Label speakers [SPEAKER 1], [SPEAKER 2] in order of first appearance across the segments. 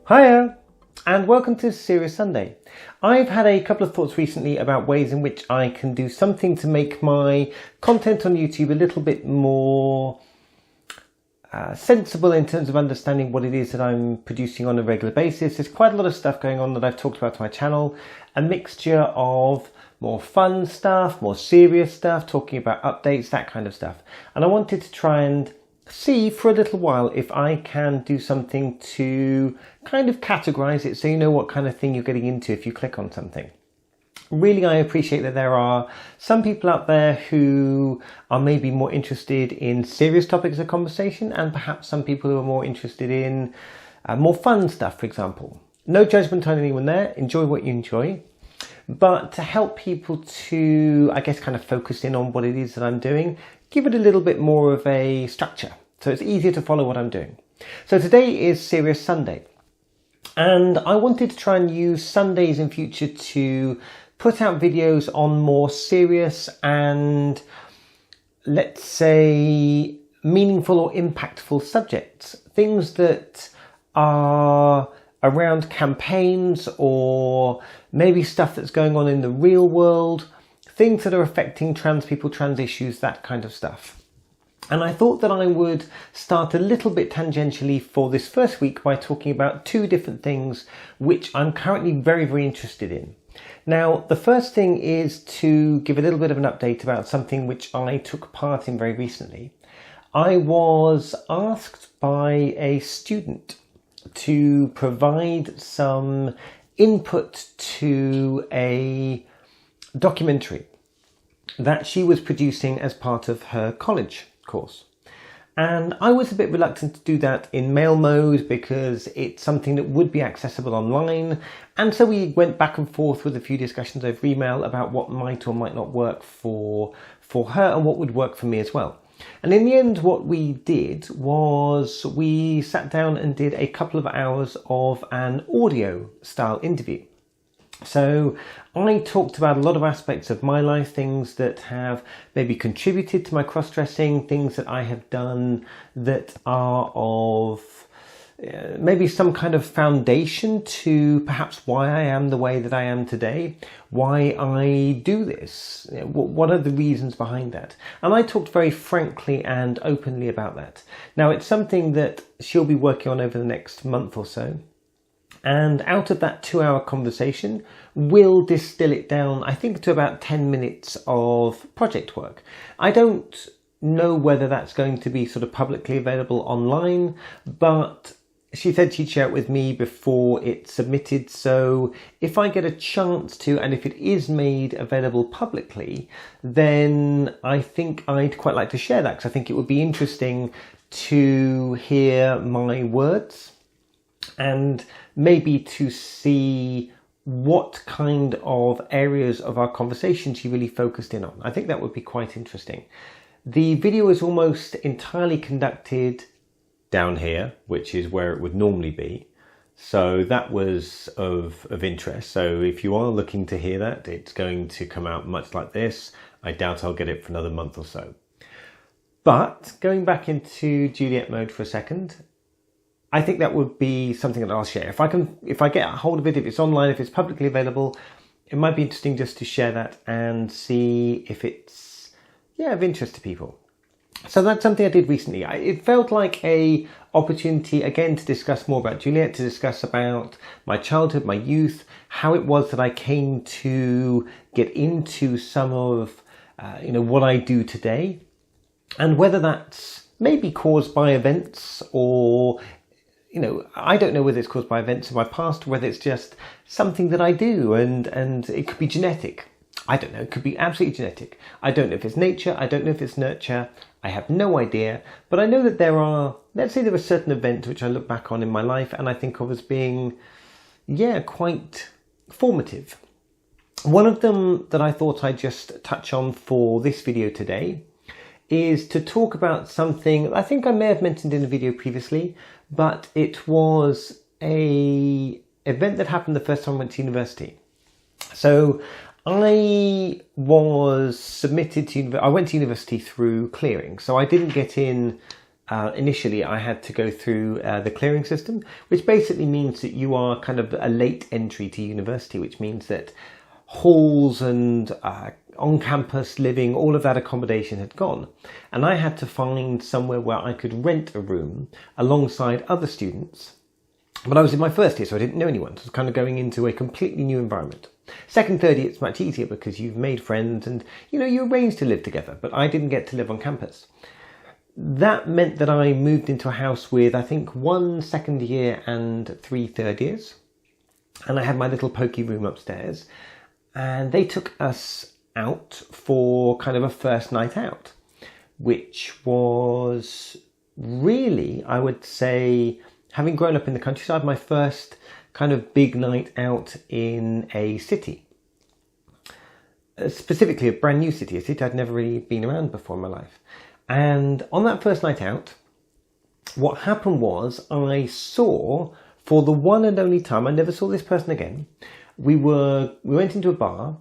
[SPEAKER 1] Hiya, and welcome to Serious Sunday. I've had a couple of thoughts recently about ways in which I can do something to make my content on YouTube a little bit more sensible in terms of understanding what it is that I'm producing on a regular basis. There's quite a lot of stuff going on that I've talked about on my channel, a mixture of more fun stuff, more serious stuff, talking about updates, that kind of stuff. And I wanted to try and see for a little while if I can do something to kind of categorize it so you know what kind of thing you're getting into if you click on something. Really, I appreciate that there are some people out there who are maybe more interested in serious topics of conversation, and perhaps some people who are more interested in more fun stuff, for example. No judgment on anyone there, enjoy what you enjoy. But to help people to, I guess, kind of focus in on what it is that I'm doing, give it a little bit more of a structure so it's easier to follow what I'm doing. So today is Serious Sunday, and I wanted to try and use Sundays in future to put out videos on more serious and, let's say, meaningful or impactful subjects. Things that are around campaigns or maybe stuff that's going on in the real world, things that are affecting trans people, trans issues, that kind of stuff. And I thought that I would start a little bit tangentially for this first week by talking about two different things which I'm currently very, very interested in. Now, the first thing is to give a little bit of an update about something which I took part in very recently. I was asked by a student to provide some input to a documentary that she was producing as part of her college course. And I was a bit reluctant to do that in mail mode because it's something that would be accessible online. And so we went back and forth with a few discussions over email about what might or might not work for her and what would work for me as well. And in the end, what we did was we sat down and did a couple of hours of an audio style interview. So I talked about a lot of aspects of my life, things that have maybe contributed to my cross-dressing, things that I have done that are of maybe some kind of foundation to perhaps why I am the way that I am today, why I do this, what are the reasons behind that. And I talked very frankly and openly about that. Now, it's something that she'll be working on over the next month or so. And out of that 2-hour conversation, we'll distill it down, I think, to about 10 minutes of project work. I don't know whether that's going to be sort of publicly available online, but she said she'd share it with me before it's submitted. So if I get a chance to, and if it is made available publicly, then I think I'd quite like to share that, because I think it would be interesting to hear my words and maybe to see what kind of areas of our conversation she really focused in on. I think that would be quite interesting. The video is almost entirely conducted down here, which is where it would normally be. So that was of interest. So if you are looking to hear that, it's going to come out much like this. I doubt I'll get it for another month or so. But going back into Juliette mode for a second, I think that would be something that I'll share. If I get a hold of it, if it's online, if it's publicly available, it might be interesting just to share that and see if it's, of interest to people. So that's something I did recently. It felt like a opportunity, again, to discuss more about Juliette, to discuss about my childhood, my youth, how it was that I came to get into some of, what I do today, and whether that's maybe caused by events or, I don't know whether it's caused by events in my past or whether it's just something that I do, and it could be genetic. I don't know. It could be absolutely genetic. I don't know if it's nature. I don't know if it's nurture. I have no idea. But I know that there are certain events which I look back on in my life and I think of as being, quite formative. One of them that I thought I'd just touch on for this video today is to talk about something I think I may have mentioned in a video previously, but it was a event that happened the first time I went to university. So I was submitted to, I went to university through clearing, so I didn't get in initially I had to go through the clearing system, which basically means that you are kind of a late entry to university, which means that halls and on-campus living, all of that accommodation had gone. And I had to find somewhere where I could rent a room alongside other students. But I was in my first year, so I didn't know anyone. So I was kind of going into a completely new environment. Second, third year, it's much easier because you've made friends and, you arrange to live together. But I didn't get to live on campus. That meant that I moved into a house with, I think, 1 second year and 3 third years. And I had my little pokey room upstairs. And they took us out for kind of a first night out, which was really, I would say, having grown up in the countryside, my first kind of big night out in a city. Specifically a brand new city, a city I'd never really been around before in my life. And on that first night out, what happened was I saw, for the one and only time, I never saw this person again. We went into a bar,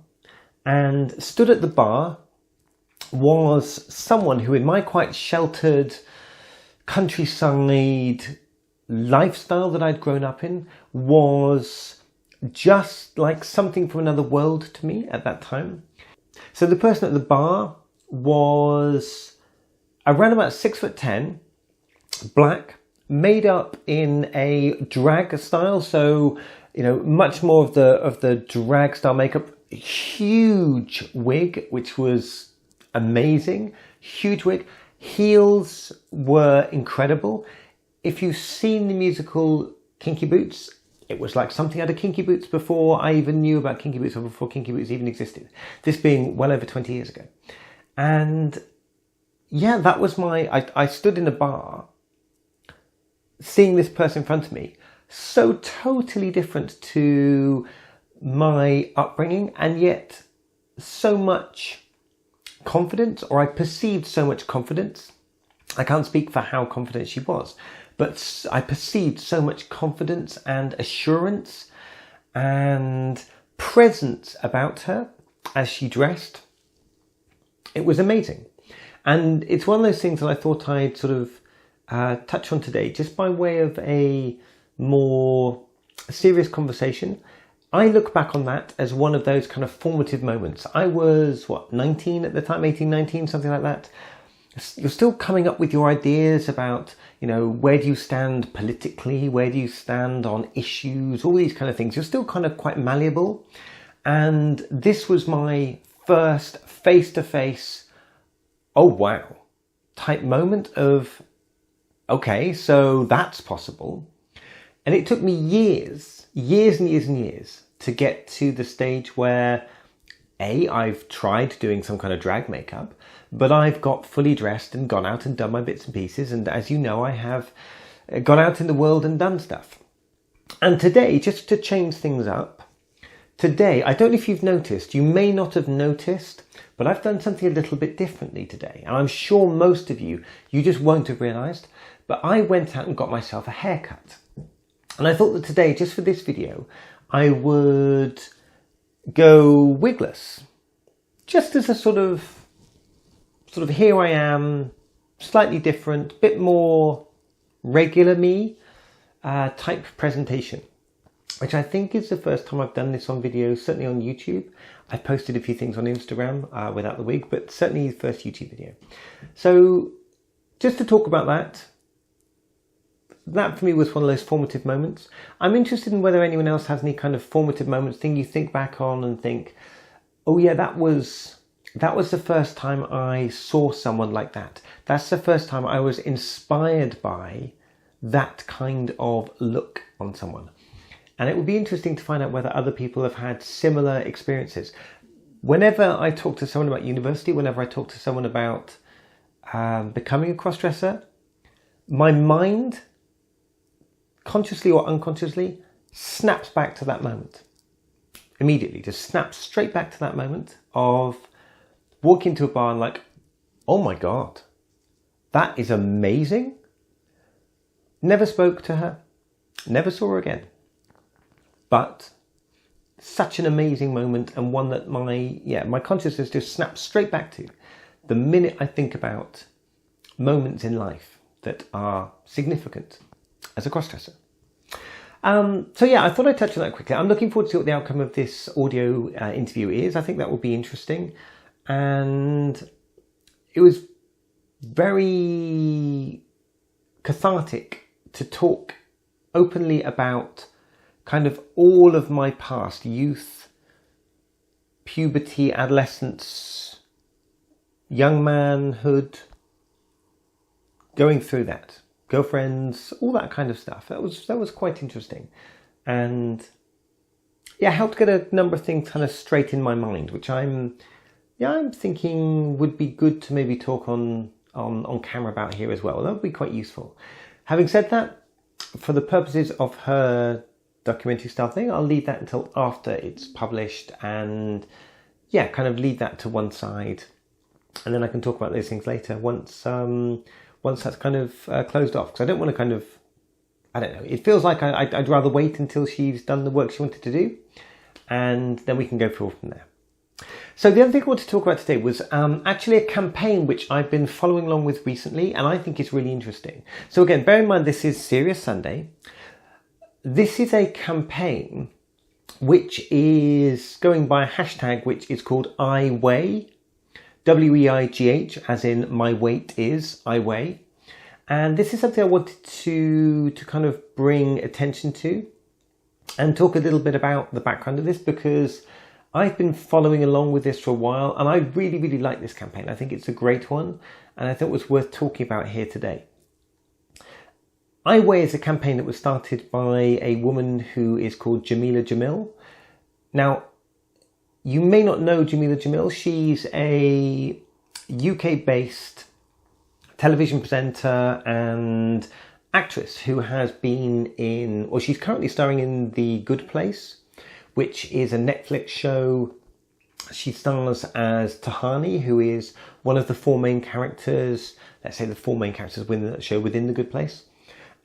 [SPEAKER 1] and stood at the bar was someone who, in my quite sheltered countryside lifestyle that I'd grown up in, was just like something from another world to me at that time. So the person at the bar was around about 6'10", black, made up in a drag style. So, much more of the drag style makeup. Huge wig, which was amazing. Huge wig. Heels were incredible. If you've seen the musical Kinky Boots, it was like something out of Kinky Boots before I even knew about Kinky Boots, or before Kinky Boots even existed. This being well over 20 years ago. And yeah, that was I stood in a bar, seeing this person in front of me, so totally different to my upbringing, and yet so much confidence, or I perceived so much confidence. I can't speak for how confident she was, but I perceived so much confidence and assurance and presence about her as she dressed. It was amazing. And it's one of those things that I thought I'd sort of touch on today, just by way of a more serious conversation. I look back on that as one of those kind of formative moments. I was, 19 at the time, 18, 19, something like that. You're still coming up with your ideas about, where do you stand politically? Where do you stand on issues? All these kind of things. You're still kind of quite malleable. And this was my first face-to-face, oh wow, type moment of, okay, so that's possible. And it took me years and years to get to the stage where I've tried doing some kind of drag makeup, but I've got fully dressed and gone out and done my bits and pieces. And as you know, I have gone out in the world and done stuff. And today, just to change things up, today, I don't know if you've noticed, you may not have noticed, but I've done something a little bit differently today. And I'm sure most of you just won't have realised, but I went out and got myself a haircut. And I thought that today, just for this video, I would go wigless. Just as a sort of here I am, slightly different, bit more regular me type presentation. Which I think is the first time I've done this on video, certainly on YouTube. I've posted a few things on Instagram without the wig, but certainly the first YouTube video. So just to talk about that for me was one of those formative moments. I'm interested in whether anyone else has any kind of formative moments, thing you think back on and think, oh yeah, that was the first time I saw someone like that. That's the first time I was inspired by that kind of look on someone. And it would be interesting to find out whether other people have had similar experiences. Whenever I talk to someone about university, whenever I talk to someone about becoming a crossdresser, my mind, consciously or unconsciously, snaps back to that moment. Immediately, just snaps straight back to that moment of walking into a bar and like, oh my God, that is amazing. Never spoke to her, never saw her again. But such an amazing moment, and one that my consciousness just snaps straight back to the minute I think about moments in life that are significant as a crossdresser. So yeah, I thought I'd touch on that quickly. I'm looking forward to see what the outcome of this audio interview is. I think that will be interesting. And it was very cathartic to talk openly about kind of all of my past, youth, puberty, adolescence, young manhood, going through that, girlfriends, all that kind of stuff. That was quite interesting, and yeah, helped get a number of things kind of straight in my mind, which I'm thinking would be good to maybe talk on camera about here as well. That would be quite useful. Having said that, for the purposes of her documentary style thing, I'll leave that until after it's published, and yeah, kind of leave that to one side, and then I can talk about those things later once that's kind of closed off, because I don't want to kind of, I don't know, it feels like I'd rather wait until she's done the work she wanted to do, and then we can go forward from there. So the other thing I wanted to talk about today was actually a campaign which I've been following along with recently, and I think is really interesting. So again, bear in mind this is Serious Sunday. This is a campaign which is going by a hashtag which is called I Weigh, WEIGH, as in my weight is, I weigh. And this is something I wanted to kind of bring attention to and talk a little bit about the background of this, because I've been following along with this for a while, and I really, really like this campaign. I think it's a great one, and I thought it was worth talking about here today. I Weigh is a campaign that was started by a woman who is called Jameela Jamil. Now, you may not know Jameela Jamil. She's a UK-based television presenter and actress who has been in, or she's currently starring in The Good Place, which is a Netflix show. She stars as Tahani, who is one of the four main characters, let's say the four main characters within that show, within The Good Place.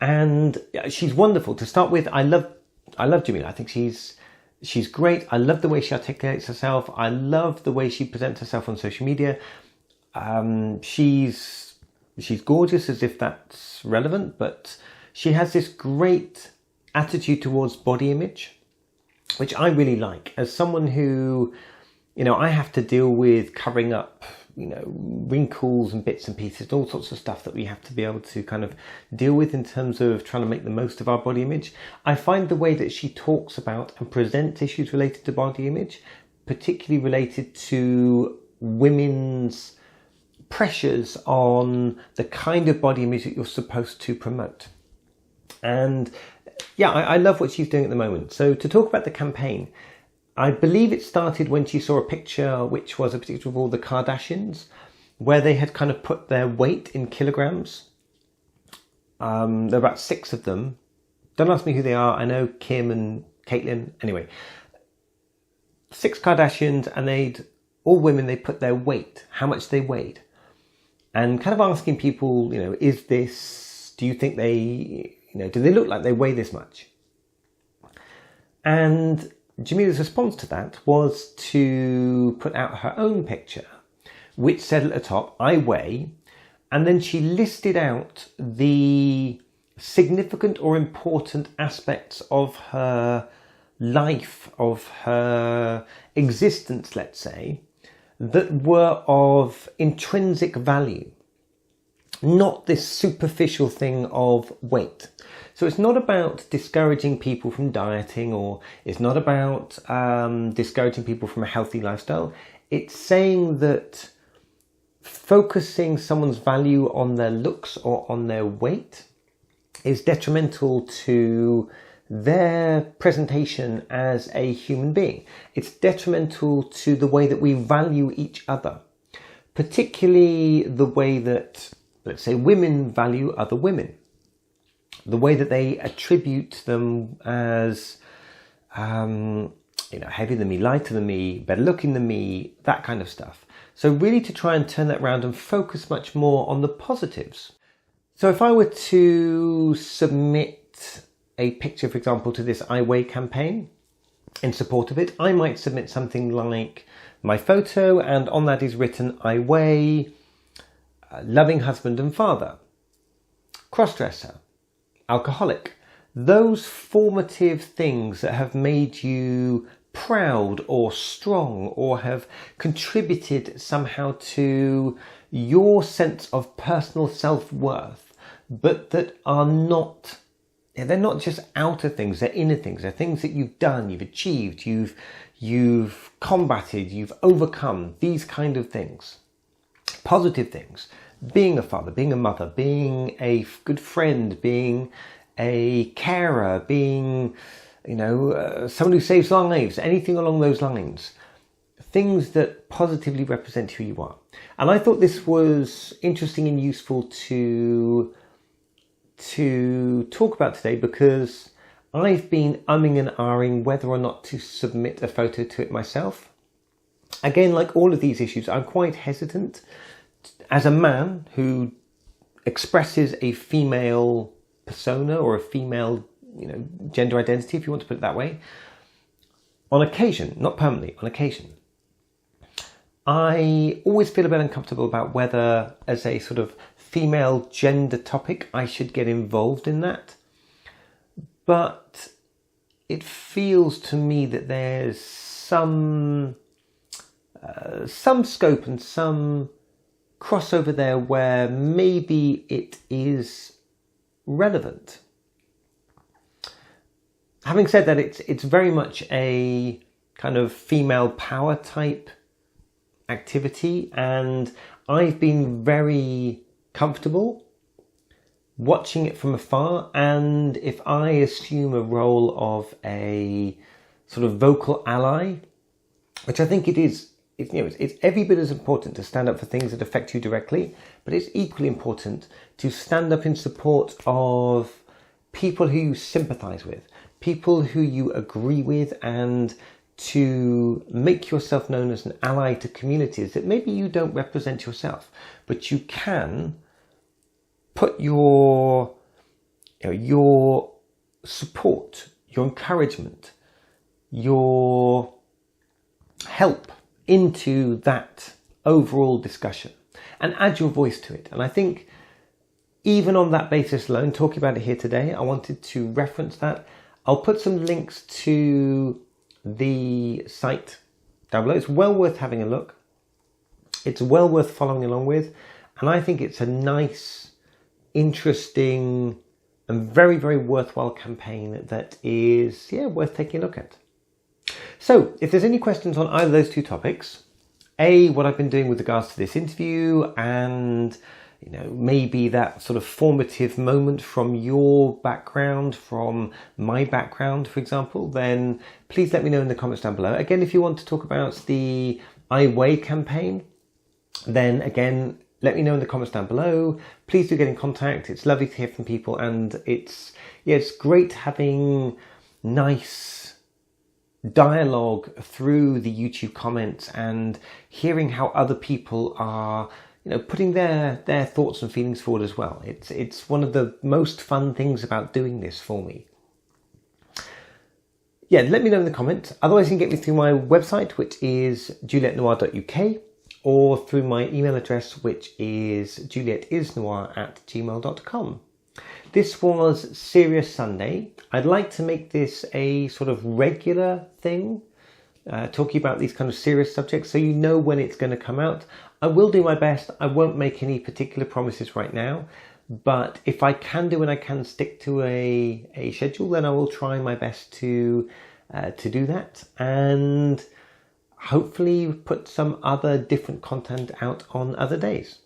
[SPEAKER 1] And she's wonderful. To start with, I love Jameela. I think she's great. I love the way she articulates herself. I love the way she presents herself on social media. She's gorgeous, as if that's relevant, but she has this great attitude towards body image, which I really like. As someone who, I have to deal with covering up, wrinkles and bits and pieces, all sorts of stuff that we have to be able to kind of deal with in terms of trying to make the most of our body image. I find the way that she talks about and presents issues related to body image, particularly related to women's pressures on the kind of body image that you're supposed to promote. And yeah, I love what she's doing at the moment. So to talk about the campaign, I believe it started when she saw a picture which was a picture of all the Kardashians, where they had kind of put their weight in kilograms. There are about 6 of them. Don't ask me who they are. I know Kim and Caitlyn. Anyway, 6 Kardashians, and all women, they put their weight, how much they weighed. And kind of asking people, do you think they, do they look like they weigh this much? And Jameela's response to that was to put out her own picture, which said at the top, I weigh, and then she listed out the significant or important aspects of her life, of her existence, let's say, that were of intrinsic value, not this superficial thing of weight. So it's not about discouraging people from dieting, or it's not about discouraging people from a healthy lifestyle. It's saying that focusing someone's value on their looks or on their weight is detrimental to their presentation as a human being. It's detrimental to the way that we value each other, particularly the way that, let's say, women value other women, the way that they attribute them as, heavier than me, lighter than me, better looking than me, that kind of stuff. So really to try and turn that around and focus much more on the positives. So if I were to submit a picture, for example, to this I Weigh campaign in support of it, I might submit something like my photo, and on that is written, I weigh, loving husband and father. crossdresser, alcoholic. Those formative things that have made you proud or strong or have contributed somehow to your sense of personal self-worth, but that are not, they're not just outer things, they're inner things. They're things that you've done, you've achieved, you've combated, you've overcome, these kind of things. Positive things. Being a father, being a mother, being a good friend, being a carer, being, someone who saves lives, anything along those lines. Things that positively represent who you are. And I thought this was interesting and useful to talk about today, because I've been umming and ahhing whether or not to submit a photo to it myself. Again, like all of these issues, I'm quite hesitant. As a man who expresses a female persona or a female, gender identity, if you want to put it that way, on occasion, not permanently, on occasion, I always feel a bit uncomfortable about whether, as a sort of female gender topic, I should get involved in that. But it feels to me that there's some scope and some crossover there where maybe it is relevant. Having said that, it's very much a kind of female power type activity, and I've been very comfortable watching it from afar. And if I assume a role of a sort of vocal ally, which I think it is, it's every bit as important to stand up for things that affect you directly, but it's equally important to stand up in support of people who you sympathise with, people who you agree with, and to make yourself known as an ally to communities that maybe you don't represent yourself, but you can put your support, your encouragement, your help into that overall discussion and add your voice to it. And I think even on that basis alone, talking about it here today, I wanted to reference that. I'll put some links to the site down below. It's well worth having a look. It's well worth following along with. And I think it's a nice, interesting and very, very worthwhile campaign that is, worth taking a look at. So if there's any questions on either of those two topics, what I've been doing with regards to this interview, and maybe that sort of formative moment from your background, from my background, for example, then please let me know in the comments down below. Again, if you want to talk about the I Weigh campaign, then again, let me know in the comments down below. Please do get in contact. It's lovely to hear from people, and it's great having nice dialogue through the YouTube comments and hearing how other people are putting their thoughts and feelings forward as well. It's one of the most fun things about doing this for me. Let me know in the comments. Otherwise, you can get me through my website, which is julietnoir.uk, or through my email address, which is juliettesnoir@gmail.com. This was Serious Sunday. I'd like to make this a sort of regular thing, talking about these kind of serious subjects, so you know when it's going to come out. I will do my best. I won't make any particular promises right now, but if I can do and I can stick to a schedule, then I will try my best to do that, and hopefully put some other different content out on other days.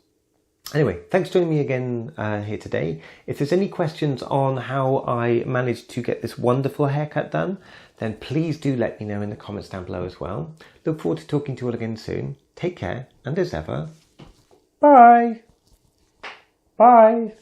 [SPEAKER 1] Anyway, thanks for joining me again here today. If there's any questions on how I managed to get this wonderful haircut done, then please do let me know in the comments down below as well. Look forward to talking to you all again soon. Take care, and as ever, bye. Bye.